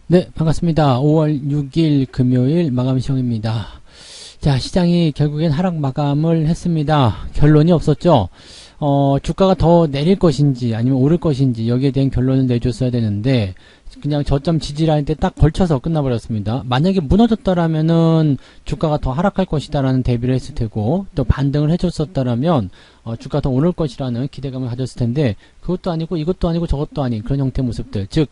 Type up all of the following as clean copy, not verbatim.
네, 반갑습니다. 5월 6일 금요일 마감 시황입니다. 자, 시장이 결국엔 하락 마감을 했습니다. 결론이 없었죠. 주가가 더 내릴 것인지 아니면 오를 것인지 여기에 대한 결론을 내줬어야 되는데 그냥 저점 지지라인 때 딱 걸쳐서 끝나버렸습니다. 만약에 무너졌다라면은 주가가 더 하락할 것이다라는 대비를 했을 테고 또 반등을 해줬었다라면 주가 더 오를 것이라는 기대감을 가졌을 텐데 그것도 아니고 이것도 아니고 저것도 아닌 그런 형태의 모습들, 즉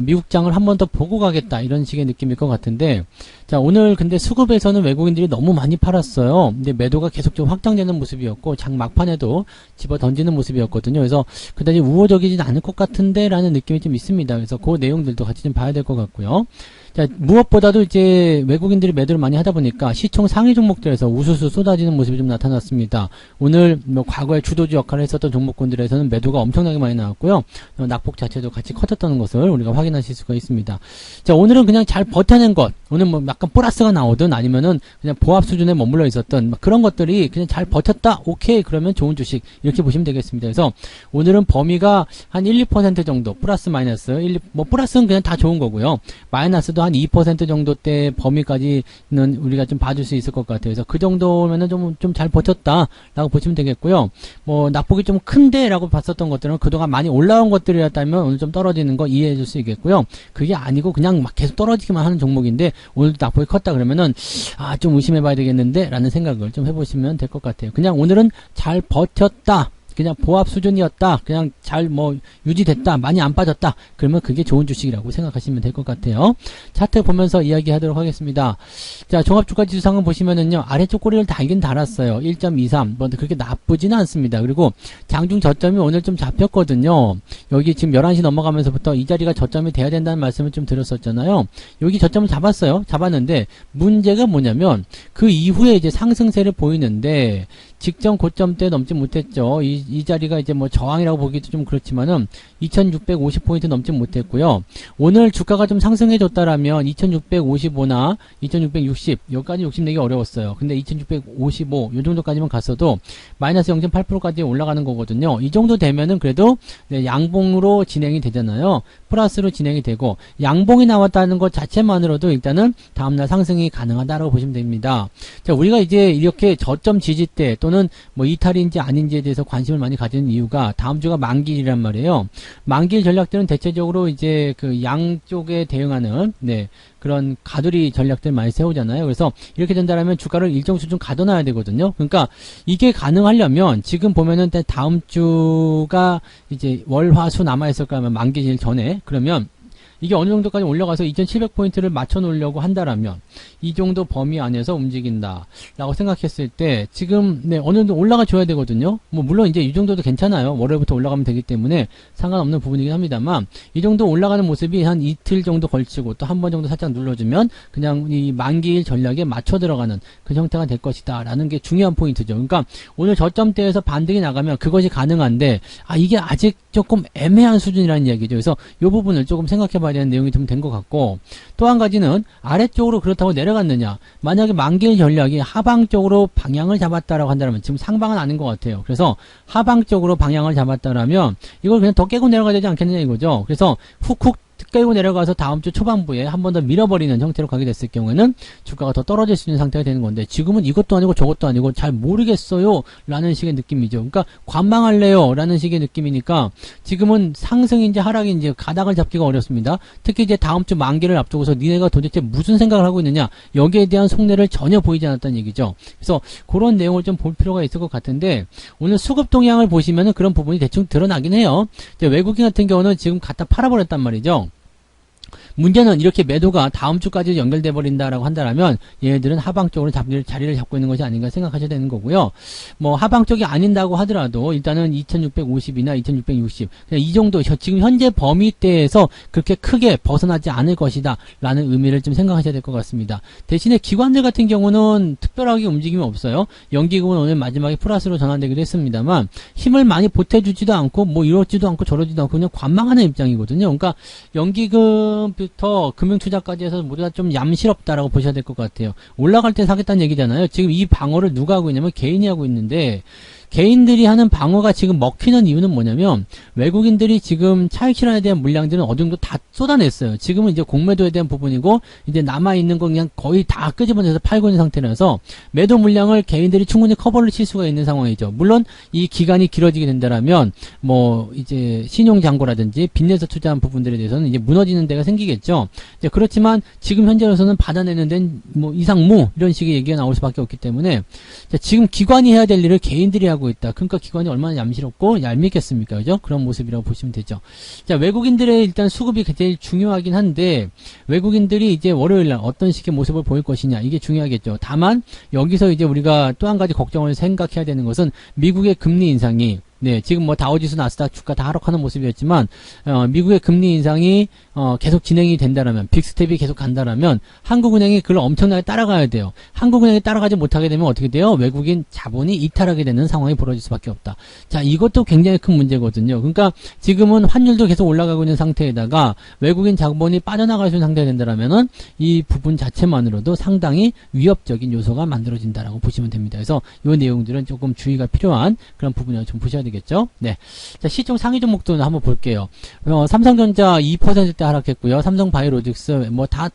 미국장을 한 번 더 보고 가겠다 이런 식의 느낌일 것 같은데, 자 오늘 근데 수급에서는 외국인들이 너무 많이 팔았어요. 근데 매도가 계속 좀 확장되는 모습이었고 장 막판에도 집어 던지는 모습이었거든요. 그래서 그다지 우호적이진 않을 것 같은데 라는 느낌이 좀 있습니다. 그래서 그 내용들도 같이 좀 봐야 될 것 같고요. 자, 무엇보다도 이제 외국인들이 매도를 많이 하다 보니까 시총 상위 종목들에서 우수수 쏟아지는 모습이 좀 나타났습니다. 오늘 뭐 과거에 주도주 역할을 했었던 종목군들에서는 매도가 엄청나게 많이 나왔고요. 낙폭 자체도 같이 커졌다는 것을 우리가 확인하실 수가 있습니다. 자, 오늘은 그냥 잘 버텨낸 것, 오늘 뭐 약간 플러스가 나오든 아니면은 그냥 보합 수준에 머물러 있었던 그런 것들이 그냥 잘 버텼다, 오케이, 그러면 좋은 주식, 이렇게 보시면 되겠습니다. 그래서 오늘은 범위가 한 1, 2% 정도, 플러스 마이너스, 뭐 플러스는 그냥 다 좋은 거고요. 마이너스도 한 2% 정도대 범위까지는 우리가 좀 봐줄 수 있을 것 같아요. 그래서 그 정도면은 좀 잘 버텼다라고 보시면 되겠고요. 뭐 낙폭이 좀 큰데라고 봤었던 것들은 그동안 많이 올라온 것들이었다면 오늘 좀 떨어지는 거 이해해 줄 수 있겠고요. 그게 아니고 그냥 막 계속 떨어지기만 하는 종목인데 오늘도 낙폭이 컸다 그러면은 좀 의심해 봐야 되겠는데 라는 생각을 좀 해보시면 될 것 같아요. 그냥 오늘은 잘 버텼다, 그냥 보합 수준이었다, 그냥 잘 뭐 유지됐다, 많이 안 빠졌다, 그러면 그게 좋은 주식이라고 생각하시면 될 것 같아요. 차트 보면서 이야기하도록 하겠습니다. 자, 종합주가지수상은 보시면은요, 아래쪽 꼬리를 달긴 달았어요. 1.23, 뭐 그렇게 나쁘지는 않습니다. 그리고 장중 저점이 오늘 좀 잡혔거든요. 여기 지금 11시 넘어가면서부터 이 자리가 저점이 돼야 된다는 말씀을 좀 드렸었잖아요. 여기 저점을 잡았어요. 잡았는데 문제가 뭐냐면 그 이후에 이제 상승세를 보이는데 직전 고점 때 넘지 못했죠. 이 자리가 이제 뭐 저항이라고 보기도 좀 그렇지만은 2650포인트 넘지 못했고요. 오늘 주가가 좀 상승해줬다라면 2655나 2660, 여기까지 욕심내기 어려웠어요. 근데 2655, 요 정도까지만 갔어도 마이너스 0.8%까지 올라가는 거거든요. 이 정도 되면은 그래도 네, 양봉으로 진행이 되잖아요. 플러스로 진행이 되고 양봉이 나왔다는 것 자체만으로도 일단은 다음날 상승이 가능하다라고 보시면 됩니다. 자, 우리가 이제 이렇게 저점 지지 때 또는 뭐 이탈인지 아닌지에 대해서 관심을 많이 가지는 이유가 다음 주가 만기일이란 말이에요. 만기일 전략들은 대체적으로 이제 그 양쪽에 대응하는 그런 가두리 전략들 많이 세우잖아요. 그래서 이렇게 된다면 주가를 일정 수준 가둬놔야 되거든요. 그러니까 이게 가능하려면 지금 보면은 다음 주가 이제 월, 화, 수 남아있을 거면 만기일 전에, 그러면 이게 어느 정도까지 올라가서 2700포인트를 맞춰 놓으려고 한다라면 이 정도 범위 안에서 움직인다 라고 생각했을 때 지금 어느 정도 올라가 줘야 되거든요. 뭐 물론 이제 이 정도도 괜찮아요. 월요일부터 올라가면 되기 때문에 상관없는 부분이긴 합니다만 이 정도 올라가는 모습이 한 이틀 정도 걸치고 또 한 번 정도 살짝 눌러주면 그냥 이 만기일 전략에 맞춰 들어가는 그 형태가 될 것이다 라는 게 중요한 포인트죠. 그러니까 오늘 저점대에서 반등이 나가면 그것이 가능한데 이게 아직 조금 애매한 수준이라는 이야기죠. 그래서 이 부분을 조금 생각해 봐야 되는 내용이 좀 된 것 같고, 또 한 가지는 아래쪽으로 그렇다고 내려갔느냐, 만약에 만기일 전략이 하방 쪽으로 방향을 잡았다라고 한다면 지금 상방은 아닌 것 같아요. 그래서 하방 쪽으로 방향을 잡았다라면 이걸 그냥 더 깨고 내려가야 되지 않겠느냐 이거죠. 그래서 훅훅 깨고 내려가서 다음 주 초반부에 한 번 더 밀어버리는 형태로 가게 됐을 경우에는 주가가 더 떨어질 수 있는 상태가 되는 건데 지금은 이것도 아니고 저것도 아니고 잘 모르겠어요 라는 식의 느낌이죠. 그러니까 관망할래요 라는 식의 느낌이니까 지금은 상승인지 하락인지 가닥을 잡기가 어렵습니다. 특히 이제 다음 주 만기를 앞두고서 니네가 도대체 무슨 생각을 하고 있느냐, 여기에 대한 속내를 전혀 보이지 않았다는 얘기죠. 그래서 그런 내용을 좀 볼 필요가 있을 것 같은데 오늘 수급 동향을 보시면은 그런 부분이 대충 드러나긴 해요. 이제 외국인 같은 경우는 지금 갖다 팔아버렸단 말이죠. 문제는 이렇게 매도가 다음 주까지 연결돼 버린다라고 한다면 얘네들은 하방 쪽으로 자리를 잡고 있는 것이 아닌가 생각하셔야 되는 거고요. 뭐 하방 쪽이 아닌다고 하더라도 일단은 2650이나 2660 그냥 이 정도 지금 현재 범위대에서 그렇게 크게 벗어나지 않을 것이다 라는 의미를 좀 생각하셔야 될 것 같습니다. 대신에 기관들 같은 경우는 특별하게 움직임이 없어요. 연기금은 오늘 마지막에 플러스로 전환되기도 했습니다만 힘을 많이 보태주지도 않고 뭐 이러지도 않고 저러지도 않고 그냥 관망하는 입장이거든요. 그러니까 연기금 주식부터 금융투자까지 해서 모두 다 좀 얌실없다라고 보셔야 될 것 같아요. 올라갈 때 사겠다는 얘기잖아요. 지금 이 방어를 누가 하고 있냐면 개인이 하고 있는데, 개인들이 하는 방어가 지금 먹히는 이유는 뭐냐면 외국인들이 지금 차익 실현에 대한 물량들은 어느 정도 다 쏟아냈어요. 지금은 이제 공매도에 대한 부분이고 이제 남아있는 거 그냥 거의 다 끄집어내서 팔고 있는 상태라서 매도 물량을 개인들이 충분히 커버를 칠 수가 있는 상황이죠. 물론 이 기간이 길어지게 된다라면 뭐 이제 신용잔고라든지 빚내서 투자한 부분들에 대해서는 이제 무너지는 데가 생기겠죠. 이제 그렇지만 지금 현재로서는 받아내는 데는 뭐 이상무 이런 식의 얘기가 나올 수밖에 없기 때문에 지금 기관이 해야 될 일을 개인들이 하고 있다. 그러니까 기관이 얼마나 얌실없고 얄밉겠습니까? 그죠? 그런 모습이라고 보시면 되죠. 자, 외국인들의 일단 수급이 제일 중요하긴 한데 외국인들이 이제 월요일날 어떤 식의 모습을 보일 것이냐 이게 중요하겠죠. 다만 여기서 이제 우리가 또 한 가지 걱정을 생각해야 되는 것은 미국의 금리 인상이 지금 뭐 다우지수 나스닥 주가 다 하락하는 모습이었지만 미국의 금리 인상이 계속 진행이 된다라면 빅스텝이 계속 간다라면 한국은행이 그걸 엄청나게 따라가야 돼요. 한국은행이 따라가지 못하게 되면 어떻게 돼요? 외국인 자본이 이탈하게 되는 상황이 벌어질 수밖에 없다. 자, 이것도 굉장히 큰 문제거든요. 그러니까 지금은 환율도 계속 올라가고 있는 상태에다가 외국인 자본이 빠져나갈 수 있는 상태가 된다라면은 이 부분 자체만으로도 상당히 위협적인 요소가 만들어진다라고 보시면 됩니다. 그래서 이 내용들은 조금 주의가 필요한 그런 부분이라고 좀 보셔야 되겠죠. 네. 자, 시총 상위 종목도 한번 볼게요. 삼성전자 2%대 하락했고요. 삼성바이오로직스 뭐 다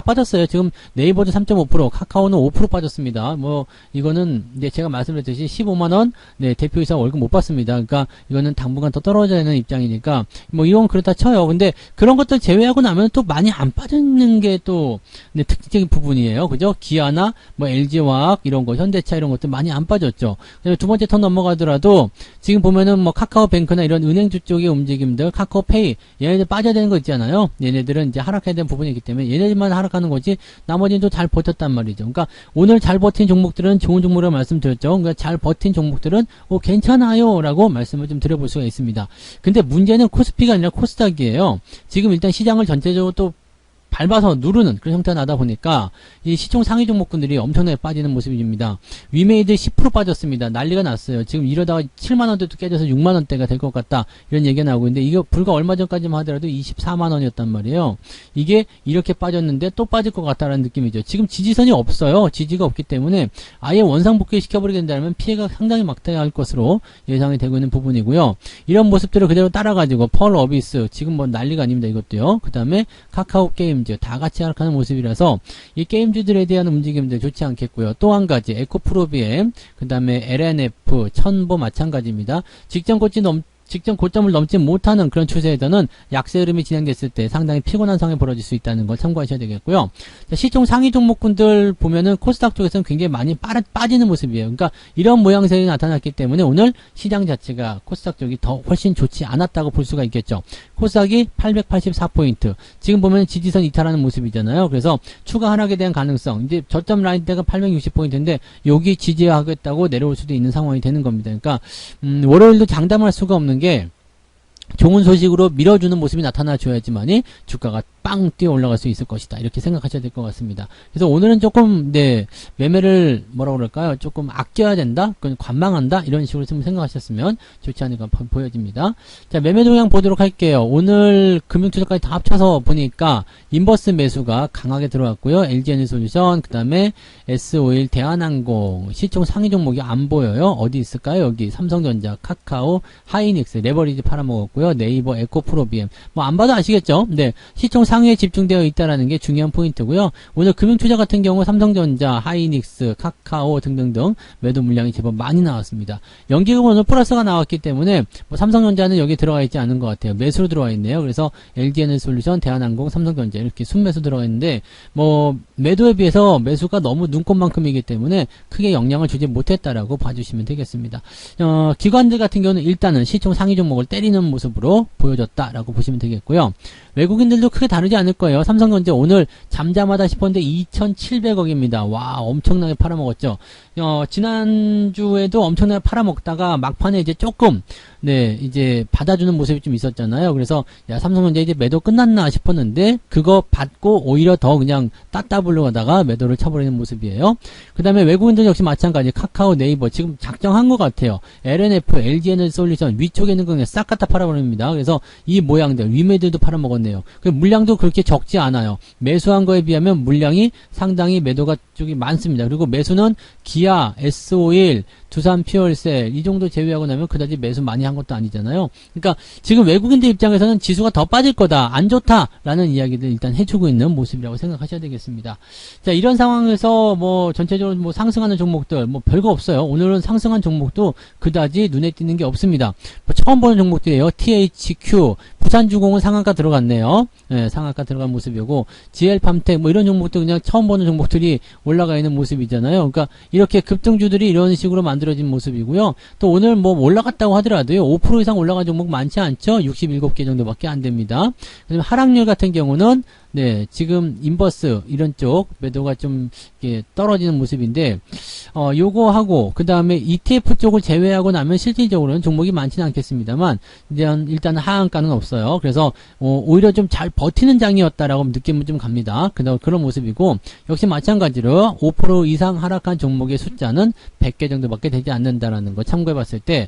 빠졌어요. 지금 네이버도 3.5%, 카카오는 5% 빠졌습니다. 뭐 이거는 이제 제가 말씀드렸듯이 15만 원 대표이사 월급 못 받습니다. 그러니까 이거는 당분간 더 떨어져야 하는 입장이니까 뭐 이건 그렇다 쳐요. 근데 그런 것들 제외하고 나면 또 많이 안 빠지는 게 또 특징적인 부분이에요. 그죠? 기아나 뭐 LG화학 이런 거, 현대차 이런 것들 많이 안 빠졌죠. 두 번째 턴 넘어가더라도 지금 보면은 뭐 카카오뱅크나 이런 은행주 쪽의 움직임들, 카카오페이 얘네들 빠져야 되는 거 있잖아요. 얘네들은 이제 하락해야 되는 부분이기 때문에 얘네들만 하락하는 거지 나머지는 또 잘 버텼단 말이죠. 그러니까 오늘 잘 버틴 종목들은 좋은 종목이라고 말씀드렸죠. 그러니까 잘 버틴 종목들은 괜찮아요 라고 말씀을 좀 드려볼 수가 있습니다. 근데 문제는 코스피가 아니라 코스닥이에요. 지금 일단 시장을 전체적으로 또 밟아서 누르는 그런 형태가 나다 보니까 이 시총 상위 종목군들이 엄청나게 빠지는 모습입니다. 위메이드 10% 빠졌습니다. 난리가 났어요. 지금 이러다가 7만원대도 깨져서 6만원대가 될 것 같다 이런 얘기가 나오고 있는데 이거 불과 얼마 전까지만 하더라도 24만원이었단 말이에요. 이게 이렇게 빠졌는데 또 빠질 것 같다라는 느낌이죠. 지금 지지선이 없어요. 지지가 없기 때문에 아예 원상복귀 시켜버리게 된다면 피해가 상당히 막대할 것으로 예상이 되고 있는 부분이고요. 이런 모습들을 그대로 따라가지고 펄 어비스 지금 뭐 난리가 아닙니다. 이것도요. 그 다음에 카카오 게임 다 같이 하락하는 모습이라서 이 게임주들에 대한 움직임들 좋지 않겠고요. 또 한 가지 에코프로비엠 그 다음에 LNF 천보 마찬가지입니다. 직전 고점을 넘지 못하는 그런 추세에서는 약세 흐름이 진행됐을 때 상당히 피곤한 상황이 벌어질 수 있다는 걸 참고하셔야 되겠고요. 자, 시총 상위 종목군들 보면은 코스닥 쪽에서는 굉장히 많이 빠지는 모습이에요. 그러니까 이런 모양새가 나타났기 때문에 오늘 시장 자체가 코스닥 쪽이 더 훨씬 좋지 않았다고 볼 수가 있겠죠. 코스닥이 884포인트. 지금 보면 지지선 이탈하는 모습이잖아요. 그래서 추가 하락에 대한 가능성. 이제 저점 라인대가 860포인트인데 여기 지지하겠다고 내려올 수도 있는 상황이 되는 겁니다. 그러니까 월요일도 장담할 수가 없는 게 좋은 소식으로 밀어주는 모습이 나타나줘야지만이 주가가 빵 뛰어 올라갈 수 있을 것이다. 이렇게 생각하셔야 될 것 같습니다. 그래서 오늘은 조금 매매를 뭐라고 그럴까요? 조금 아껴야 된다? 관망한다? 이런 식으로 좀 생각하셨으면 좋지 않을까 보여집니다. 자, 매매 동향 보도록 할게요. 오늘 금융투자까지 다 합쳐서 보니까 인버스 매수가 강하게 들어왔고요. LG에너지솔루션, 그 다음에 S51 대한항공 시총 상위 종목이 안 보여요. 어디 있을까요? 여기 삼성전자, 카카오, 하이닉스, 레버리지 팔아먹었고요. 네이버, 에코프로비엠 뭐 안 봐도 아시겠죠? 시총 상위에 집중되어 있다는 게 중요한 포인트고요. 오늘 금융투자 같은 경우 삼성전자, 하이닉스, 카카오 등등등 매도 물량이 제법 많이 나왔습니다. 연기금은 오늘 플러스가 나왔기 때문에 뭐 삼성전자는 여기 들어가 있지 않은 것 같아요. 매수로 들어와 있네요. 그래서 LG에너지솔루션, 대한항공, 삼성전자 이렇게 순매수 들어가 있는데 뭐 매도에 비해서 매수가 너무 눈꽃만큼이기 때문에 크게 영향을 주지 못했다라고 봐주시면 되겠습니다. 기관들 같은 경우는 일단은 시총 상위 종목을 때리는 모습으로 보여줬다라고 보시면 되겠고요. 외국인들도 크게 다르지 않을 거예요. 삼성전자 오늘 잠잠하다 싶었는데 2,700억입니다. 와, 엄청나게 팔아먹었죠. 지난주에도 엄청나게 팔아먹다가 막판에 이제 조금 이제 받아주는 모습이 좀 있었잖아요. 그래서 야, 삼성전자 이제 매도 끝났나 싶었는데 그거 받고 오히려 더 그냥 따따블로 가다가 매도를 쳐버리는 모습이에요. 그 다음에 외국인들 역시 마찬가지 카카오, 네이버 지금 작정한 것 같아요. LNF, LG에너지솔루션 위쪽에 있는 거 그냥 싹 갖다 팔아버립니다. 그래서 이 모양들 위메들도 팔아먹었네요. 그 물량도 물량도 그렇게 적지 않아요. 매수한 거에 비하면 물량이 상당히 매도가 쪽이 많습니다. 그리고 매수는 기아, S-오일, 두산 퓨얼셀 이 정도 제외하고 나면 그다지 매수 많이 한 것도 아니잖아요. 그러니까 지금 외국인들 입장에서는 지수가 더 빠질 거다, 안 좋다라는 이야기를 일단 해주고 있는 모습이라고 생각하셔야 되겠습니다. 자, 이런 상황에서 뭐 전체적으로 뭐 상승하는 종목들 뭐 별거 없어요. 오늘은 상승한 종목도 그다지 눈에 띄는 게 없습니다. 뭐 처음 보는 종목들이에요. THQ, 부산주공은 상한가 들어갔네요. 네, 상한가 들어간 모습이고 GL팜텍 뭐 이런 종목도 그냥 처음 보는 종목들이 올라가 있는 모습이잖아요. 그러니까 이렇게 급등주들이 이런 식으로 만들어진 모습이고요. 또 오늘 뭐 올라갔다고 하더라도요, 5% 이상 올라간 종목 많지 않죠? 67개 정도밖에 안 됩니다. 그다음에 하락률 같은 경우는 네, 지금 인버스 이런 쪽 매도가 좀 떨어지는 모습인데 요거하고 그 다음에 ETF 쪽을 제외하고 나면 실질적으로는 종목이 많지는 않겠습니다만 일단 하한가는 없어요. 그래서 오히려 좀 잘 버티는 장이었다라고 느낌은 좀 갑니다. 그런 모습이고 역시 마찬가지로 5% 이상 하락한 종목의 숫자는 100개 정도밖에 되지 않는다라는 거 참고해봤을 때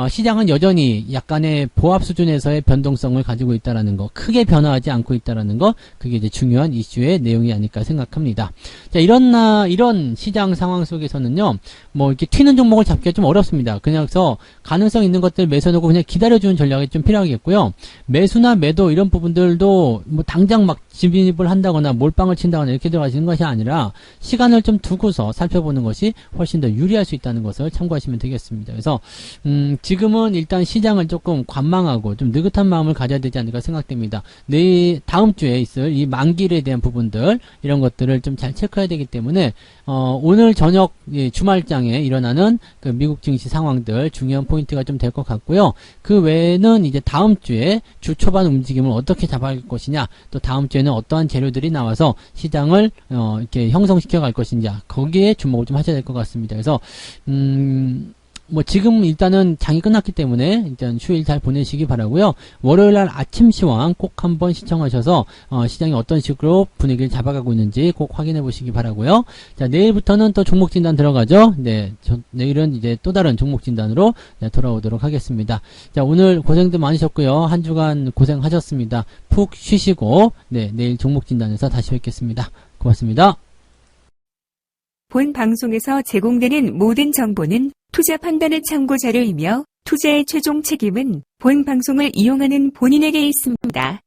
시장은 여전히 약간의 보합 수준에서의 변동성을 가지고 있다라는 거, 크게 변화하지 않고 있다라는 거, 그게 이제 중요한 이슈의 내용이 아닐까 생각합니다. 자, 이런 시장 상황 속에서는요, 뭐 이렇게 튀는 종목을 잡기가 좀 어렵습니다. 그래서 가능성 있는 것들 매수해놓고 그냥 기다려주는 전략이 좀 필요하겠고요. 매수나 매도 이런 부분들도 뭐 당장 막 진입을 한다거나 몰빵을 친다거나 이렇게 들어가시는 것이 아니라 시간을 좀 두고서 살펴보는 것이 훨씬 더 유리할 수 있다는 것을 참고하시면 되겠습니다. 그래서 지금은 일단 시장을 조금 관망하고 좀 느긋한 마음을 가져야 되지 않을까 생각됩니다. 다음 주에 있을 이 만기일에 대한 부분들 이런 것들을 좀 잘 체크해야 되기 때문에 오늘 저녁 주말장에 일어나는 그 미국 증시 상황들 중요한 포인트가 좀 될 것 같고요. 그 외에는 이제 다음 주에 주 초반 움직임을 어떻게 잡아갈 것이냐, 또 다음 주에는 어떠한 재료들이 나와서 시장을 이렇게 형성시켜 갈 것인지 거기에 주목을 좀 하셔야 될 것 같습니다. 그래서 뭐 지금 일단은 장이 끝났기 때문에 일단 휴일 잘 보내시기 바라고요. 월요일날 아침 시황 꼭 한번 시청하셔서 시장이 어떤 식으로 분위기를 잡아가고 있는지 꼭 확인해 보시기 바라고요. 자, 내일부터는 또 종목 진단 들어가죠. 네, 내일은 이제 또 다른 종목 진단으로 돌아오도록 하겠습니다. 자, 오늘 고생도 많으셨고요. 한 주간 고생하셨습니다. 푹 쉬시고 내일 종목 진단에서 다시 뵙겠습니다. 고맙습니다. 본 방송에서 제공되는 모든 정보는 투자 판단의 참고 자료이며 투자의 최종 책임은 본 방송을 이용하는 본인에게 있습니다.